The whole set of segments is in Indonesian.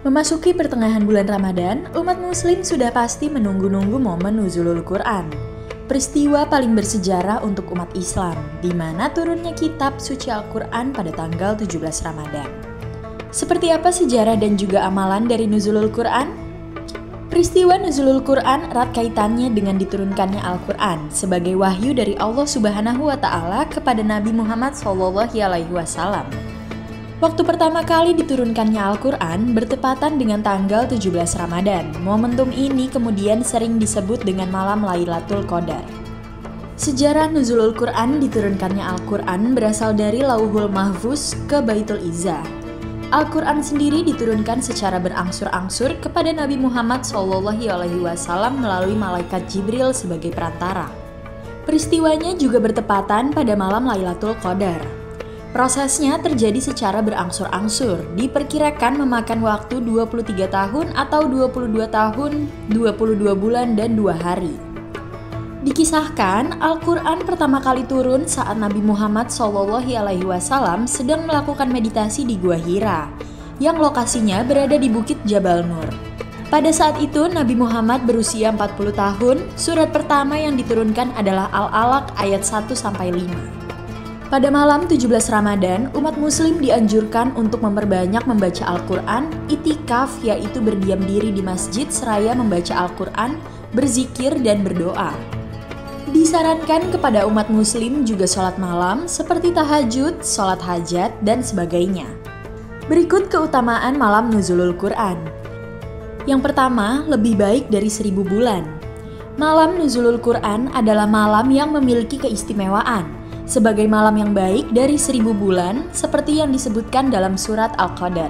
Memasuki pertengahan bulan Ramadan, umat muslim sudah pasti menunggu-nunggu momen nuzulul Quran. Peristiwa paling bersejarah untuk umat Islam, di mana turunnya kitab suci Al-Quran pada tanggal 17 Ramadan. Seperti apa sejarah dan juga amalan dari nuzulul Quran? Peristiwa nuzulul Quran erat kaitannya dengan diturunkannya Al-Quran sebagai wahyu dari Allah Subhanahu wa Ta'ala kepada Nabi Muhammad SAW. Waktu pertama kali diturunkannya Al-Quran bertepatan dengan tanggal 17 Ramadan. Momentum ini kemudian sering disebut dengan malam Lailatul Qadar. Sejarah nuzulul Quran diturunkannya Al-Quran berasal dari Lauhul Mahfuz ke Baitul Izzah. Al-Quran sendiri diturunkan secara berangsur-angsur kepada Nabi Muhammad SAW melalui malaikat Jibril sebagai perantara. Peristiwanya juga bertepatan pada malam Lailatul Qadar. Prosesnya terjadi secara berangsur-angsur, diperkirakan memakan waktu 23 tahun atau 22 tahun, 22 bulan, dan 2 hari. Dikisahkan, Al-Quran pertama kali turun saat Nabi Muhammad SAW sedang melakukan meditasi di Gua Hira, yang lokasinya berada di Bukit Jabal Nur. Pada saat itu, Nabi Muhammad berusia 40 tahun, surat pertama yang diturunkan adalah Al-Alaq ayat 1-5. Pada malam 17 Ramadan, umat muslim dianjurkan untuk memperbanyak membaca Al-Quran, itikaf yaitu berdiam diri di masjid seraya membaca Al-Quran, berzikir dan berdoa. Disarankan kepada umat muslim juga sholat malam seperti tahajud, sholat hajat, dan sebagainya. Berikut keutamaan malam nuzulul Quran. Yang pertama, lebih baik dari 1000 bulan. Malam nuzulul Quran adalah malam yang memiliki keistimewaan sebagai malam yang baik dari 1000 bulan seperti yang disebutkan dalam surat Al-Qadar.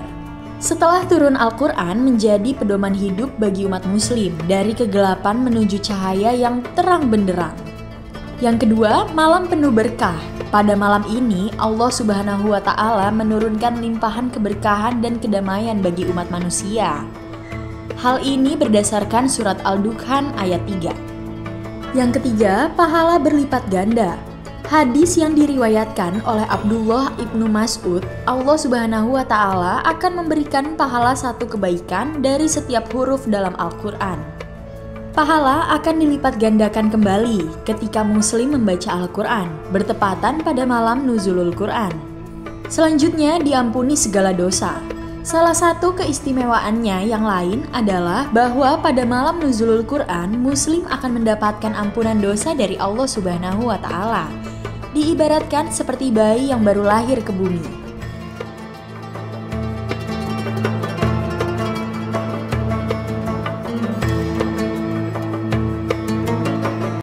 Setelah turun Al-Quran menjadi pedoman hidup bagi umat muslim dari kegelapan menuju cahaya yang terang benderang. Yang kedua, malam penuh berkah. Pada malam ini Allah Subhanahu wa Ta'ala menurunkan limpahan keberkahan dan kedamaian bagi umat manusia. Hal ini berdasarkan surat Al-Dukhan ayat 3. Yang ketiga, pahala berlipat ganda. Hadis yang diriwayatkan oleh Abdullah ibnu Mas'ud, Allah Subhanahu wa Ta'ala akan memberikan pahala satu kebaikan dari setiap huruf dalam Al-Quran. Pahala akan dilipat gandakan kembali ketika muslim membaca Al-Quran, bertepatan pada malam nuzulul Quran. Selanjutnya, diampuni segala dosa. Salah satu keistimewaannya yang lain adalah bahwa pada malam nuzulul Quran, muslim akan mendapatkan ampunan dosa dari Allah Subhanahu wa Ta'ala. Diibaratkan seperti bayi yang baru lahir ke bumi.